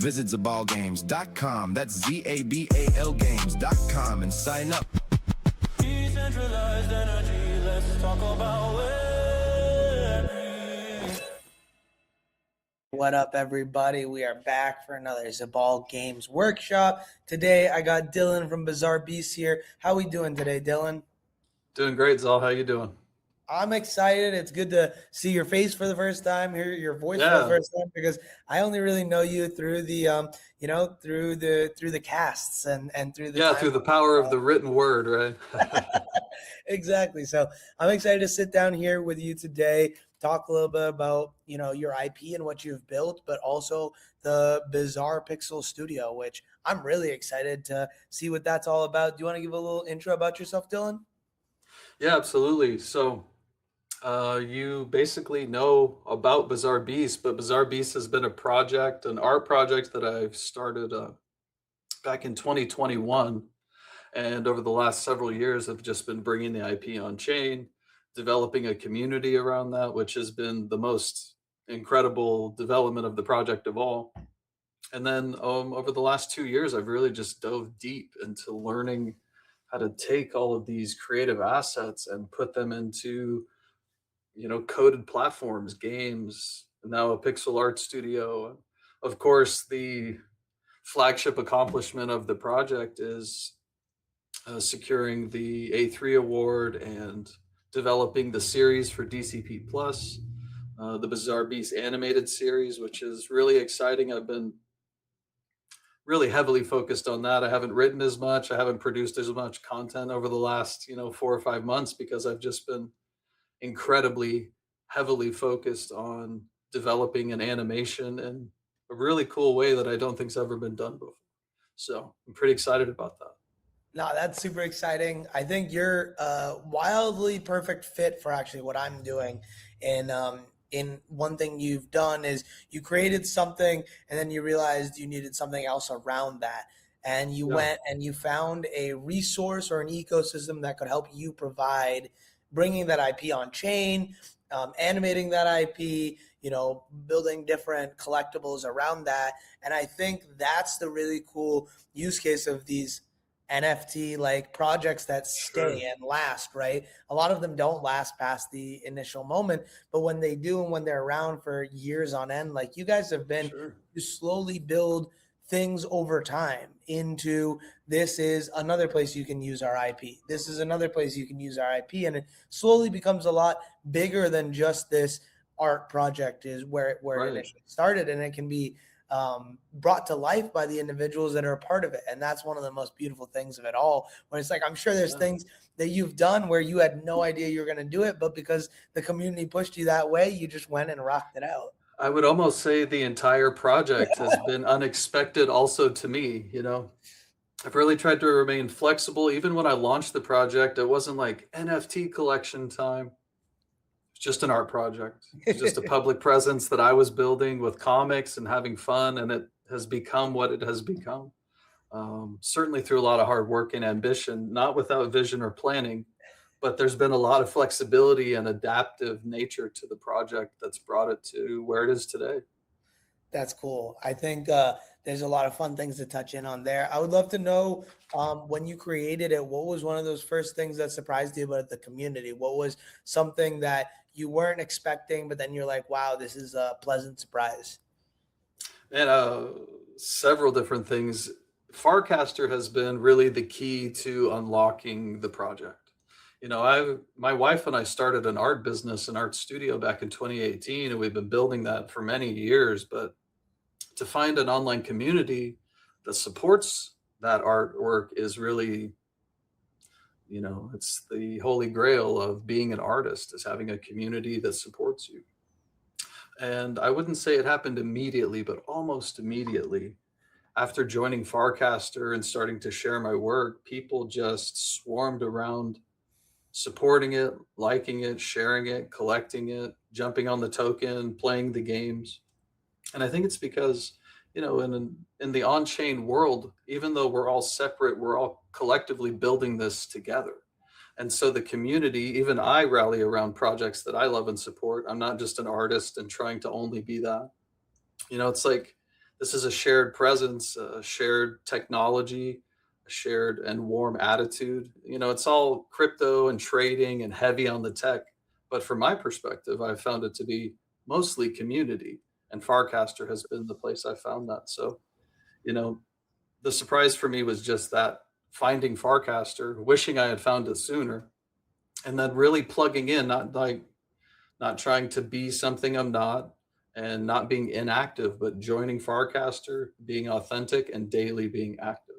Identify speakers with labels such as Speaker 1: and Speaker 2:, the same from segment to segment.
Speaker 1: Visit ZABALGamez.com. That's ZABAL Games.com and sign up.
Speaker 2: Decentralized energy, let's talk about Web3.
Speaker 3: What up, everybody? We are back for another ZABAL Gamez workshop. Today, I got Dylan from BizarreBeasts here. How we doing today, Dylan?
Speaker 4: Doing great, Zal. How you doing?
Speaker 3: I'm excited. It's good to see your face for the first time, hear your voice for the first time, because I only really know you through the, through the casts and through the
Speaker 4: through the power of the written word, right?
Speaker 3: Exactly. So I'm excited to sit down here with you today, talk a little bit about, your IP and what you've built, but also the Bizarre Pixel Studio, which I'm really excited to see what that's all about. Do you want to give a little intro about yourself, Dylan?
Speaker 4: Yeah, absolutely. So you basically know about BizarreBeasts, but BizarreBeasts has been an art project that I've started back in 2021. And over the last several years, I've just been bringing the IP on chain, developing a community around that, which has been the most incredible development of the project of all. And then over the last 2 years, I've really just dove deep into learning how to take all of these creative assets and put them into, coded platforms, games, and now a pixel art studio. Of course, the flagship accomplishment of the project is securing the A3 award and developing the series for DCP Plus, the BizarreBeasts animated series, which is really exciting. I've been really heavily focused on that. I haven't written as much. I haven't produced as much content over the last, 4 or 5 months because I've just been incredibly heavily focused on developing an animation in a really cool way that I don't think's ever been done before. So I'm pretty excited about that.
Speaker 3: No, that's super exciting. I think you're a wildly perfect fit for actually what I'm doing. In one thing you've done is you created something and then you realized you needed something else around that. And you went and you found a resource or an ecosystem that could help you provide bringing that IP on chain, animating that IP, building different collectibles around that. And I think that's the really cool use case of these NFT like projects that stay and last, right? A lot of them don't last past the initial moment, but when they do and when they're around for years on end, like you guys have been, you slowly build things over time into this is another place you can use our IP. This is another place you can use our IP. And it slowly becomes a lot bigger than just this art project is where it initially started. And it can be brought to life by the individuals that are a part of it. And that's one of the most beautiful things of it all, when it's like, I'm sure there's things that you've done where you had no idea you were going to do it, but because the community pushed you that way, you just went and rocked it out.
Speaker 4: I would almost say the entire project has been unexpected also to me, I've really tried to remain flexible. Even when I launched the project, it wasn't like NFT collection time. It's just an art project. It's just a public presence that I was building with comics and having fun, and it has become what it has become. Certainly through a lot of hard work and ambition, not without vision or planning, but there's been a lot of flexibility and adaptive nature to the project that's brought it to where it is today.
Speaker 3: That's cool. I think there's a lot of fun things to touch in on there. I would love to know when you created it, what was one of those first things that surprised you about the community? What was something that you weren't expecting, but then you're like, wow, this is a pleasant surprise?
Speaker 4: And several different things. Farcaster has been really the key to unlocking the project. My wife and I started an art business, an art studio back in 2018, and we've been building that for many years. But to find an online community that supports that artwork is really, it's the holy grail of being an artist, is having a community that supports you. And I wouldn't say it happened immediately, but almost immediately. After joining Farcaster and starting to share my work, people just swarmed around, supporting it, liking it, sharing it, collecting it, jumping on the token, playing the games. And I think it's because, in the on-chain world, even though we're all separate, we're all collectively building this together. And so the community, even I rally around projects that I love and support. I'm not just an artist and trying to only be that. It's like this is a shared presence, a shared technology, a shared and warm attitude. It's all crypto and trading and heavy on the tech. But from my perspective, I've found it to be mostly community. And Farcaster has been the place I found that. So, you know, the surprise for me was just that, finding Farcaster, wishing I had found it sooner, and then really plugging in, not trying to be something I'm not, and not being inactive, but joining Farcaster, being authentic, and daily being active.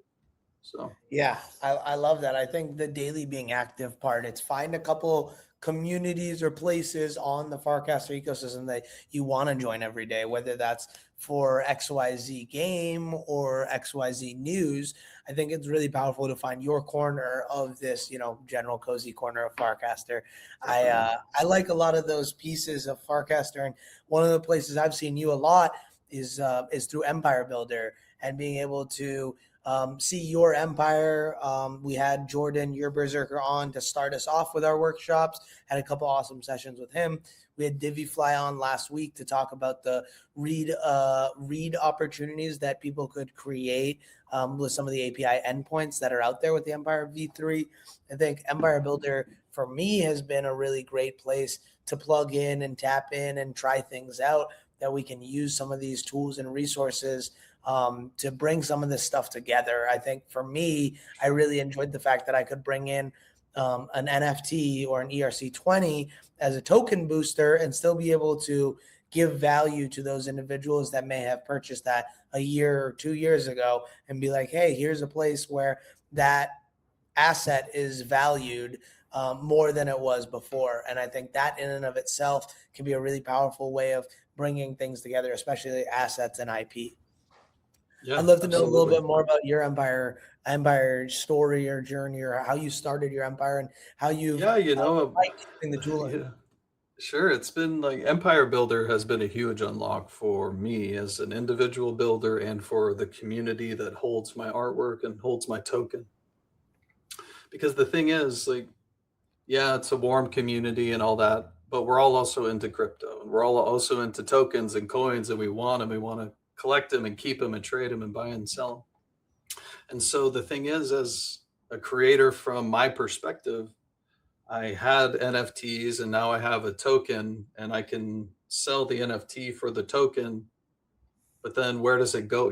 Speaker 4: So
Speaker 3: Yeah, I love that. I think the daily being active part, it's find a couple communities or places on the Farcaster ecosystem that you want to join every day, whether that's for XYZ game or XYZ news. I think it's really powerful to find your corner of this, general cozy corner of Farcaster.
Speaker 4: definitely.
Speaker 3: I like a lot of those pieces of Farcaster, and one of the places I've seen you a lot is through Empire Builder and being able to see your empire. We had Jordan, your berserker, on to start us off with our workshops. Had a couple awesome sessions with him. We had Fly on last week to talk about the read opportunities that people could create with some of the API endpoints that are out there with the Empire V3. I think Empire Builder for me has been a really great place to plug in and tap in and try things out, that we can use some of these tools and resources to bring some of this stuff together. I think for me, I really enjoyed the fact that I could bring in an NFT or an ERC20 as a token booster and still be able to give value to those individuals that may have purchased that a year or 2 years ago, and be like, hey, here's a place where that asset is valued more than it was before. And I think that in and of itself can be a really powerful way of bringing things together, especially assets and IP.
Speaker 4: Yeah,
Speaker 3: I'd love to know a little
Speaker 4: absolutely.
Speaker 3: bit more about your empire story or journey, or how you started your empire and how you've
Speaker 4: Yeah,
Speaker 3: liked using the tooling.
Speaker 4: yeah, sure. It's been like Empire Builder has been a huge unlock for me as an individual builder, and for the community that holds my artwork and holds my token. Because the thing is, like, yeah, it's a warm community and all that, but we're all also into crypto, and we're all also into tokens and coins, and we want them. We want to collect them and keep them and trade them and buy and sell them. And so the thing is, as a creator, from my perspective, I had NFTs and now I have a token, and I can sell the NFT for the token. But then where does it go?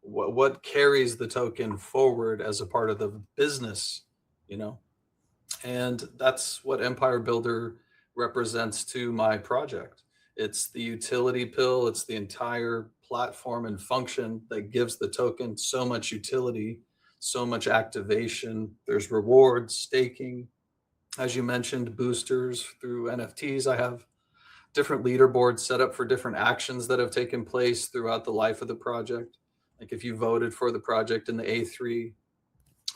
Speaker 4: What carries the token forward as a part of the business, you know? And that's what Empire Builder represents to my project. It's the utility pill, it's the entire platform and function that gives the token so much utility, so much activation. There's rewards, staking, as you mentioned, boosters through NFTs. I have different leaderboards set up for different actions that have taken place throughout the life of the project. Like if you voted for the project in the A3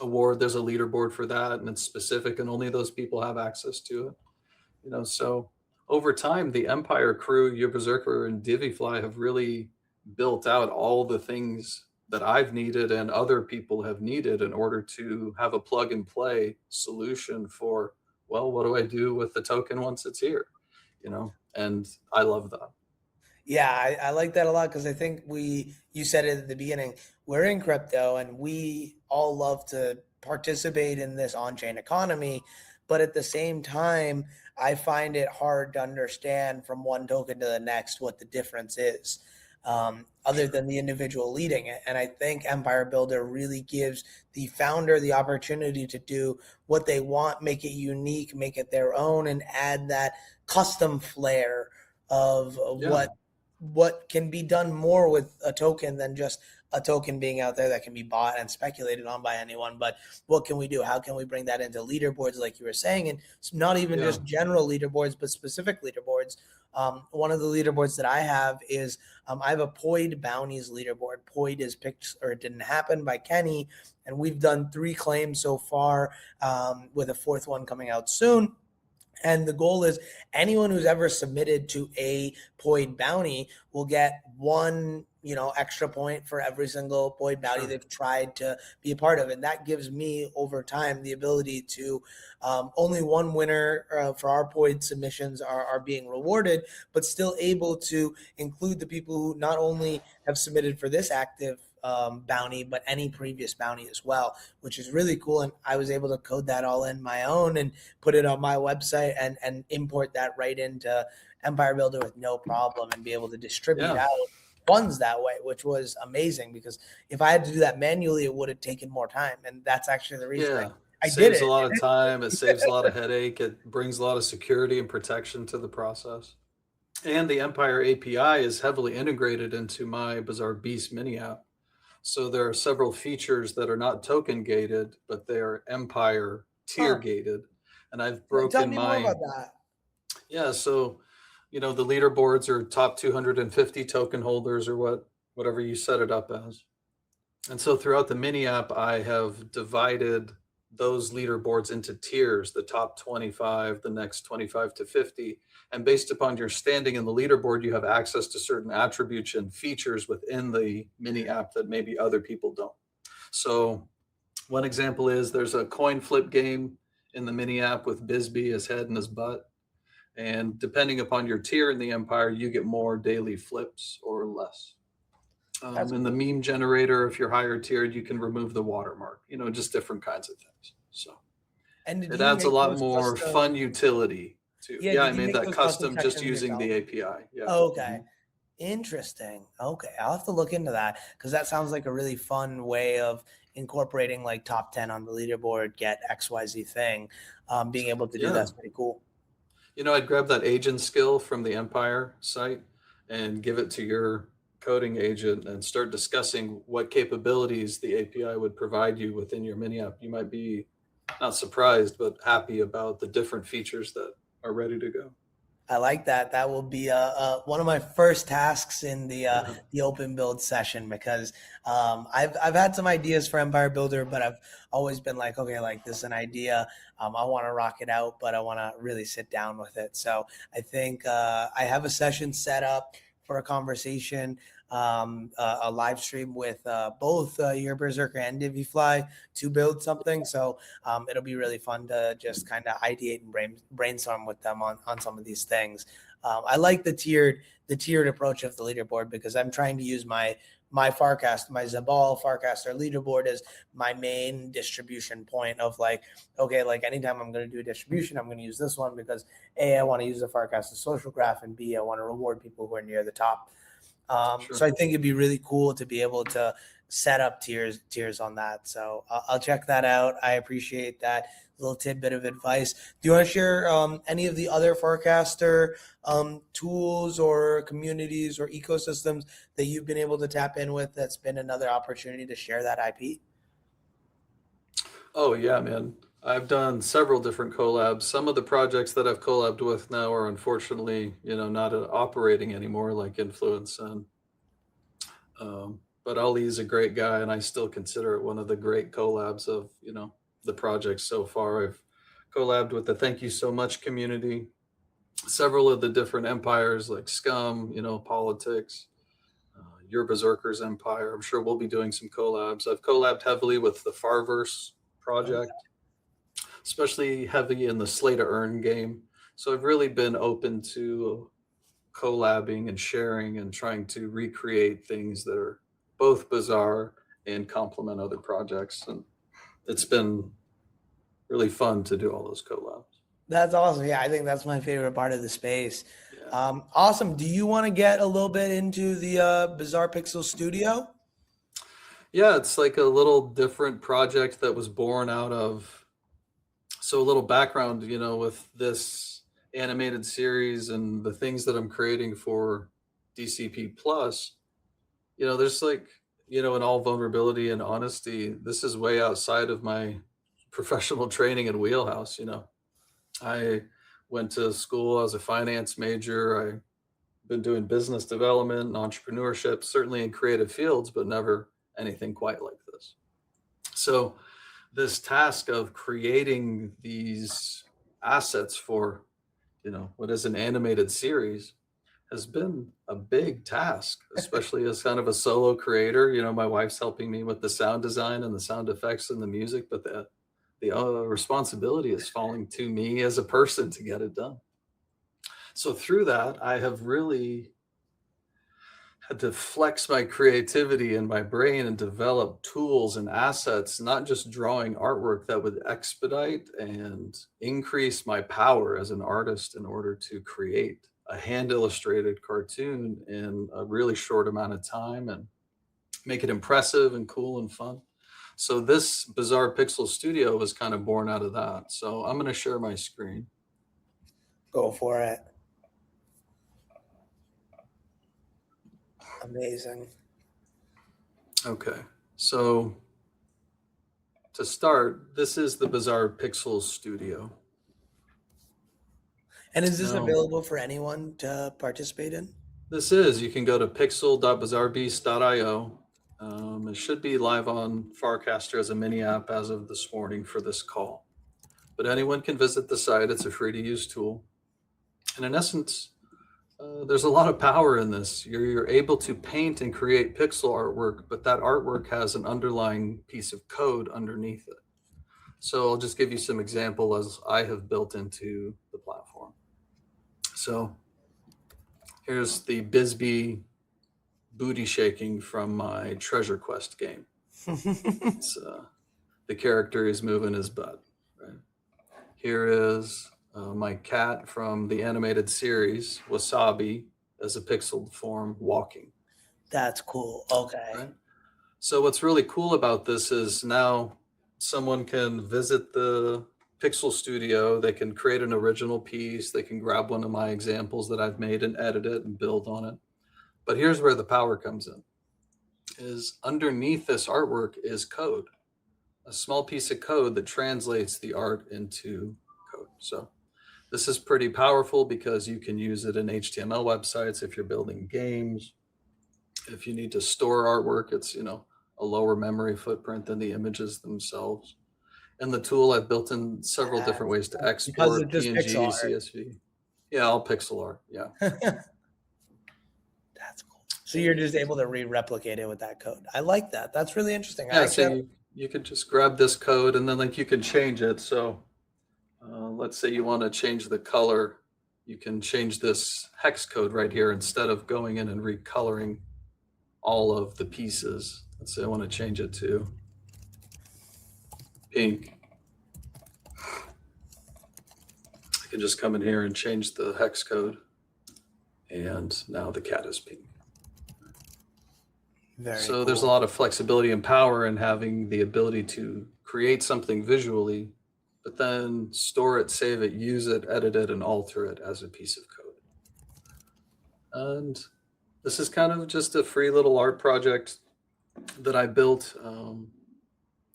Speaker 4: award, there's a leaderboard for that, and it's specific, and only those people have access to it. So over time, the Empire crew, your Berserker and Fly, have really built out all the things that I've needed and other people have needed in order to have a plug and play solution for, well, what do I do with the token once it's here? And I love that.
Speaker 3: Yeah, I like that a lot, because I think you said it at the beginning, we're in crypto and we all love to participate in this on-chain economy. But at the same time, I find it hard to understand from one token to the next what the difference is, other than the individual leading it. And I think Empire Builder really gives the founder the opportunity to do what they want, make it unique, make it their own, and add that custom flair of
Speaker 4: Yeah.
Speaker 3: what can be done more with a token than just a token being out there that can be bought and speculated on by anyone. But what can we do? How can we bring that into leaderboards, like you were saying, and it's not even
Speaker 4: Yeah.
Speaker 3: just general leaderboards, but specific leaderboards. One of the leaderboards that I have is I have a Poid Bounties leaderboard. Poid is picked, or it didn't happen, by Kenny, and we've done 3 claims so far, with a 4th one coming out soon. And the goal is anyone who's ever submitted to a Poid bounty will get one, extra point for every single boy bounty they've tried to be a part of. And that gives me over time the ability to only one winner for our point submissions are being rewarded, but still able to include the people who not only have submitted for this active bounty, but any previous bounty as well, which is really cool. And I was able to code that all in my own and put it on my website and import that right into Empire Builder with no problem and be able to distribute out funds that way, which was amazing, because if I had to do that manually, it would have taken more time. And that's actually the reason I did
Speaker 4: saves
Speaker 3: it.
Speaker 4: a lot of time. It saves a lot of headache. It brings a lot of security and protection to the process. And the Empire API is heavily integrated into my BizarreBeasts Mini App. So there are several features that are not token gated, but they are Empire tier gated. And I've broken
Speaker 3: Tell me more about that.
Speaker 4: Yeah, so the leaderboards are top 250 token holders or whatever you set it up as. And so throughout the mini app, I have divided those leaderboards into tiers, the top 25, the next 25 to 50. And based upon your standing in the leaderboard, you have access to certain attributes and features within the mini app that maybe other people don't. So one example is there's a coin flip game in the mini app with Bisbee, his head and his butt. And depending upon your tier in the Empire, you get more daily flips or less. In the meme generator, if you're higher tiered, you can remove the watermark, just different kinds of things. So it adds a lot more fun utility to. Yeah, I made that custom just using the API. Yeah.
Speaker 3: Okay. Interesting. Okay. I'll have to look into that, because that sounds like a really fun way of incorporating like top 10 on the leaderboard, get XYZ thing. Being able to do that's pretty cool.
Speaker 4: I'd grab that agent skill from the Empire site and give it to your coding agent and start discussing what capabilities the API would provide you within your mini app. You might be not surprised, but happy about the different features that are ready to go.
Speaker 3: I like that. That will be one of my first tasks in the open build session, because I've had some ideas for Empire Builder, but I've always been like, okay, like this is an idea. I want to rock it out, but I want to really sit down with it. So I think I have a session set up for a conversation, a live stream with both your Berserker and DiviFly to build something. So it'll be really fun to just kind of ideate and brainstorm with them on some of these things. I like the tiered approach of the leaderboard, because I'm trying to use my ZABAL Farcaster leaderboard as my main distribution point of like, okay, like anytime I'm going to do a distribution, I'm going to use this one, because A, I want to use the Farcaster social graph, and B, I want to reward people who are near the top. So I think it'd be really cool to be able to set up tiers on that. So I'll check that out. I appreciate that little tidbit of advice. Do you want to share any of the other Farcaster tools or communities or ecosystems that you've been able to tap in with that's been another opportunity to share that IP?
Speaker 4: Oh yeah, man. I've done several different collabs. Some of the projects that I've collabed with now are unfortunately, not operating anymore, like Influence. And but Ali's a great guy, and I still consider it one of the great collabs of the projects so far. I've collabed with the Thank You So Much community, several of the different empires like Scum, Politics, Your Berserker's Empire. I'm sure we'll be doing some collabs. I've collabed heavily with the Farverse project. Especially heavy in the Slay to Earn game. So I've really been open to collabing and sharing and trying to recreate things that are both bizarre and complement other projects. And it's been really fun to do all those collabs.
Speaker 3: That's awesome. Yeah, I think that's my favorite part of the space. Yeah. Awesome. Do you want to get a little bit into the Bizarre Pixel Studio?
Speaker 4: Yeah, it's like a little different project that was born out of. So a little background, with this animated series and the things that I'm creating for DCP Plus, there's like, in all vulnerability and honesty, this is way outside of my professional training and wheelhouse. I went to school as a finance major. I've been doing business development and entrepreneurship, certainly in creative fields, but never anything quite like this. So this task of creating these assets for, what is an animated series has been a big task, especially as kind of a solo creator. You know, my wife's helping me with the sound design and the sound effects and the music, but the responsibility is falling to me as a person to get it done. So through that, I have really had to flex my creativity and my brain and develop tools and assets, not just drawing artwork that would expedite and increase my power as an artist in order to create a hand illustrated cartoon in a really short amount of time and make it impressive and cool and fun. So this Bizarre Pixel Studio was kind of born out of that. So I'm going to share my screen.
Speaker 3: Go for it. Amazing.
Speaker 4: Okay, so to start, this is the Bizarre Pixel Studio.
Speaker 3: And is this
Speaker 4: No.
Speaker 3: available for anyone to participate in?
Speaker 4: This is, you can go to pixel.bizarrebeasts.io. It should be live on Farcaster as a mini app as of this morning for this call. But anyone can visit the site. It's a free to use tool. And in essence, there's a lot of power in this. You're able to paint and create pixel artwork, but that artwork has an underlying piece of code underneath it. So I'll just give you some example as I have built into the platform. So here's the Bisbee booty shaking from my Treasure Quest game. It's, the character is moving his butt. Right? Here is my cat from the animated series, Wasabi, as a pixel form walking.
Speaker 3: That's cool. Okay.
Speaker 4: Right? So what's really cool about this is now someone can visit the Pixel Studio, they can create an original piece, they can grab one of my examples that I've made and edit it and build on it. But here's where the power comes in, is underneath this artwork is code, a small piece of code that translates the art into code. So this is pretty powerful because you can use it in HTML websites if you're building games. If you need to store artwork, it's, you know, a lower memory footprint than the images themselves. And the tool I've built in several different ways to export
Speaker 3: just
Speaker 4: PNG,
Speaker 3: pixel art.
Speaker 4: CSV. Yeah, all pixel art. Yeah.
Speaker 3: That's cool. So you're just able to re-replicate it with that code. I like that. That's really interesting.
Speaker 4: Yeah, so you could just grab this code and then like you can change it. So let's say you want to change the color, you can change this hex code right here instead of going in and recoloring all of the pieces. Let's say I want to change it to pink. I can just come in here and change the hex code, and now the cat is pink. So there's a lot of flexibility and power in having the ability to create something visually, but then store it, save it, use it, edit it, and alter it as a piece of code. And this is kind of just a free little art project that I built.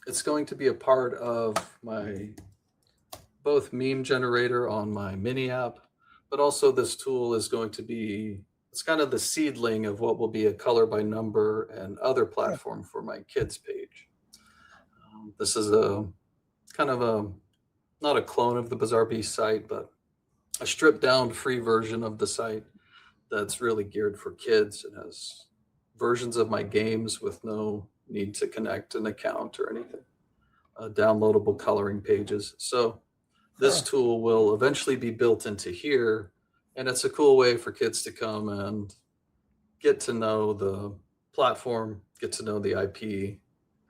Speaker 4: It's going to be a part of my both meme generator on my mini app, but also this tool is going to be, it's kind of the seedling of what will be a color by number and other platform for my kids page. This is a kind of a, not a clone of the BizarreBeasts site, but a stripped down free version of the site that's really geared for kids. It has versions of my games with no need to connect an account or anything. Downloadable coloring pages. So this tool will eventually be built into here, and it's a cool way for kids to come and get to know the platform, get to know the IP,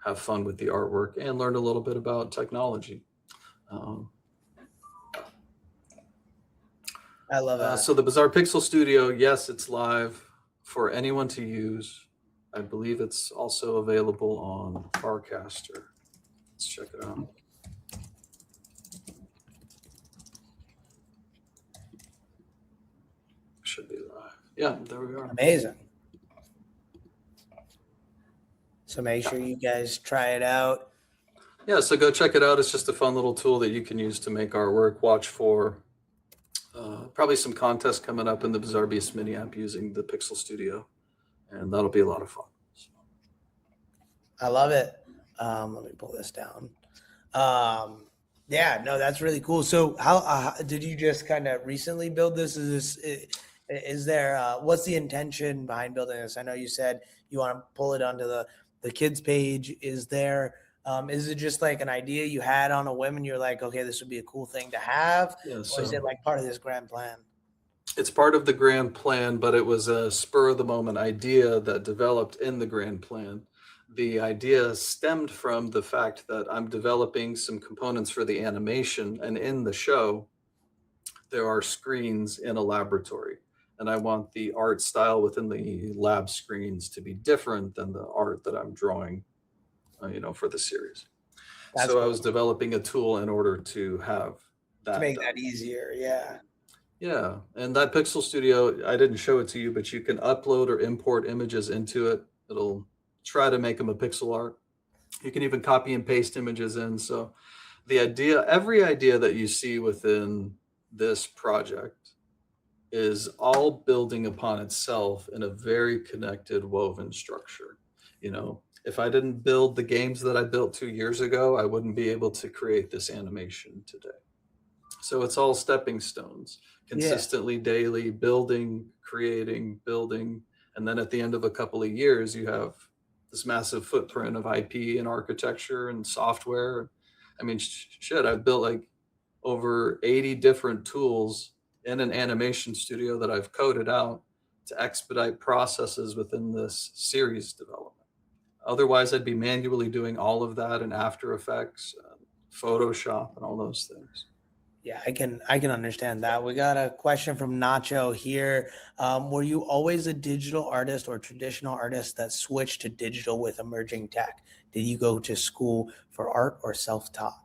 Speaker 4: have fun with the artwork, and learn a little bit about technology.
Speaker 3: I love that.
Speaker 4: So the Bizarre Pixel Studio, yes, it's live for anyone to use. I believe it's also available on Farcaster. Let's check it out. Should be live. Yeah, there we are.
Speaker 3: Amazing. So make sure you guys try it out.
Speaker 4: Yeah, so go check it out. It's just a fun little tool that you can use to make artwork. Watch for probably some contests coming up in the BizarreBeasts Mini App using the Pixel Studio, and that'll be a lot of fun. So.
Speaker 3: I love it. Let me pull this down. Yeah, no, that's really cool. So how did you just kind of recently build this? Is Is there what's the intention behind building this? I know you said you want to pull it onto the kids page. Is it just like an idea you had on a whim and you're like, okay, this would be a cool thing to have?
Speaker 4: Yeah,
Speaker 3: Or is it like part of this grand plan?
Speaker 4: it's part of the grand plan, but it was a spur of the moment idea that developed in the grand plan. The idea stemmed from the fact that I'm developing some components for the animation, and in the show, there are screens in a laboratory. And I want the art style within the lab screens to be different than the art that I'm drawing, for the series.
Speaker 3: That's
Speaker 4: So I
Speaker 3: cool.
Speaker 4: was developing a tool in order to have that
Speaker 3: To make
Speaker 4: done.
Speaker 3: that easier. Yeah.
Speaker 4: Yeah, and that Pixel Studio, I didn't show it to you, but you can upload or import images into it. It'll try to make them a pixel art. You can even copy and paste images in. So every idea that you see within this project is all building upon itself in a very connected, woven structure. If I didn't build the games that I built 2 years ago, I wouldn't be able to create this animation today. So it's all stepping stones, consistently, daily, building, creating, building. And then at the end of a couple of years, you have this massive footprint of IP and architecture and software. I mean, shit, I've built like over 80 different tools in an animation studio that I've coded out to expedite processes within this series development. Otherwise, I'd be manually doing all of that in After Effects, Photoshop, and all those things.
Speaker 3: Yeah, I can understand that. We got a question from Nacho here. Were you always a digital artist or traditional artist that switched to digital with emerging tech? Did you go to school for art or self-taught?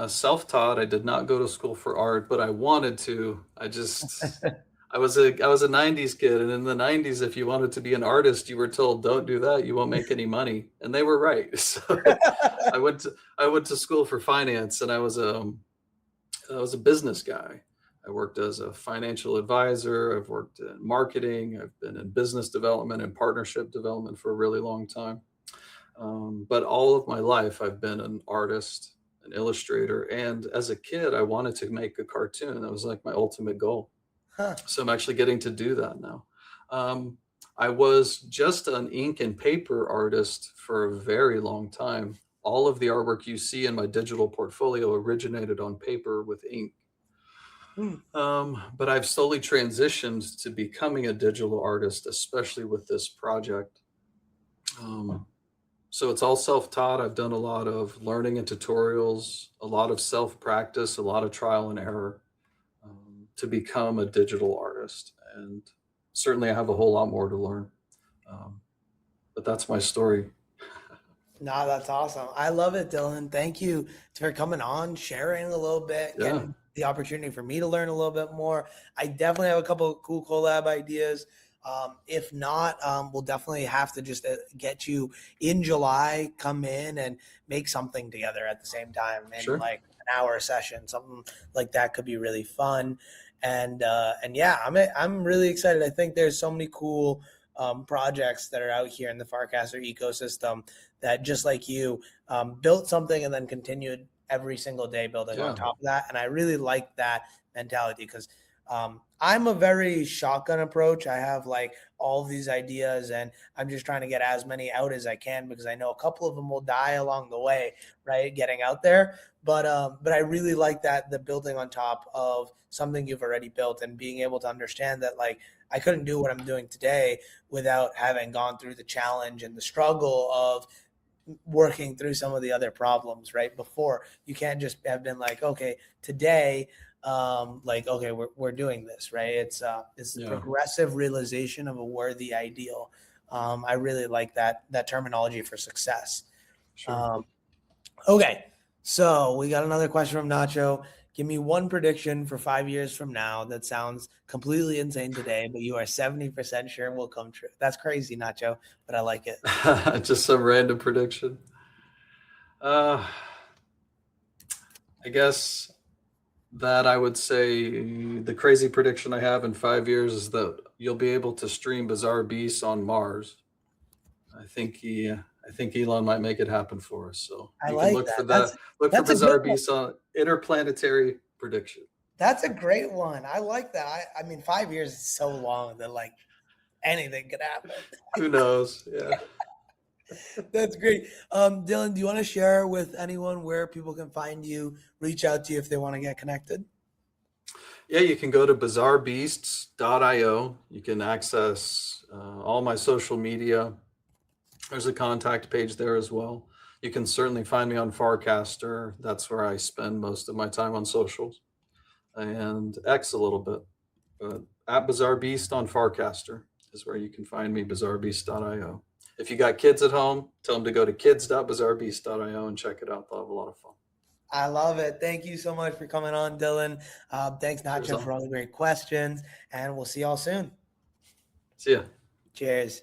Speaker 4: Self-taught. I did not go to school for art, but I wanted to. I was a 90s kid, and in the 90s, if you wanted to be an artist, you were told, don't do that, you won't make any money. And they were right. So I went to school for finance, and I was a business guy. I worked as a financial advisor. I've worked in marketing. I've been in business development and partnership development for a really long time. But all of my life, I've been an artist, an illustrator. And as a kid, I wanted to make a cartoon. That was like my ultimate goal.
Speaker 3: Huh.
Speaker 4: So I'm actually getting to do that now. I was just an ink and paper artist for a very long time. All of the artwork you see in my digital portfolio originated on paper with ink. But I've slowly transitioned to becoming a digital artist, especially with this project. So it's all self-taught. I've done a lot of learning and tutorials, a lot of self-practice, a lot of trial and error to become a digital artist. And certainly I have a whole lot more to learn. But that's my story.
Speaker 3: No, that's awesome. I love it, Dylan. Thank you for coming on, sharing a little bit,
Speaker 4: Yeah.
Speaker 3: getting the opportunity for me to learn a little bit more. I definitely have a couple of cool collab ideas. If not, we'll definitely have to just get you in July, come in and make something together at the same time in
Speaker 4: Sure.
Speaker 3: like an hour session, something like that could be really fun. And yeah, I'm really excited. I think there's so many cool projects that are out here in the Farcaster ecosystem that just like you built something and then continued every single day building on top of that. And I really like that mentality because I'm a very shotgun approach. I have like all these ideas and I'm just trying to get as many out as I can because I know a couple of them will die along the way, right? Getting out there. But I really like that the building on top of something you've already built and being able to understand that like I couldn't do what I'm doing today without having gone through the challenge and the struggle of working through some of the other problems right before. You can't just have been like, okay, today like, okay, we're doing this, right? It's the progressive realization of a worthy ideal. I really like that terminology for success.
Speaker 4: Sure.
Speaker 3: Okay, so we got another question from Nacho. Give me one prediction for 5 years from now that sounds completely insane today, but you are 70% sure will come true. That's crazy, Nacho, but I like it.
Speaker 4: Just some random prediction. I guess that I would say the crazy prediction I have in 5 years is that you'll be able to stream BizarreBeasts on Mars. I think Elon might make it happen for us. So
Speaker 3: I
Speaker 4: you
Speaker 3: like
Speaker 4: can look
Speaker 3: that.
Speaker 4: for that. Look for
Speaker 3: that's a good one.
Speaker 4: BizarreBeasts on interplanetary prediction.
Speaker 3: That's a great one. I like that. I mean, 5 years is so long that like anything could happen.
Speaker 4: Who knows? Yeah.
Speaker 3: That's great. Dylan, do you want to share with anyone where people can find you, reach out to you if they want to get connected?
Speaker 4: Yeah, you can go to bizarrebeasts.io. You can access all my social media. There's a contact page there as well. You can certainly find me on Farcaster. That's where I spend most of my time on socials, and X a little bit. But at BizarreBeast on Farcaster is where you can find me, bizarrebeast.io. If you got kids at home, tell them to go to kids.bizarrebeast.io and check it out. They'll have a lot of fun.
Speaker 3: I love it. Thank you so much for coming on, Dylan. Thanks, Nacho, for all the great questions, and we'll see y'all soon.
Speaker 4: See ya.
Speaker 3: Cheers.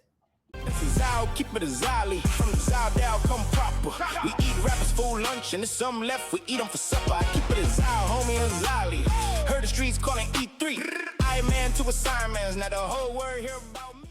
Speaker 5: This is how keep it a Zali. From the Zal down, come proper. We eat rappers for lunch, and there's some left, we eat them for supper. I keep it a Zal, homie, a Zali. Heard the streets calling E3. I man to assignments, now the whole word here about me.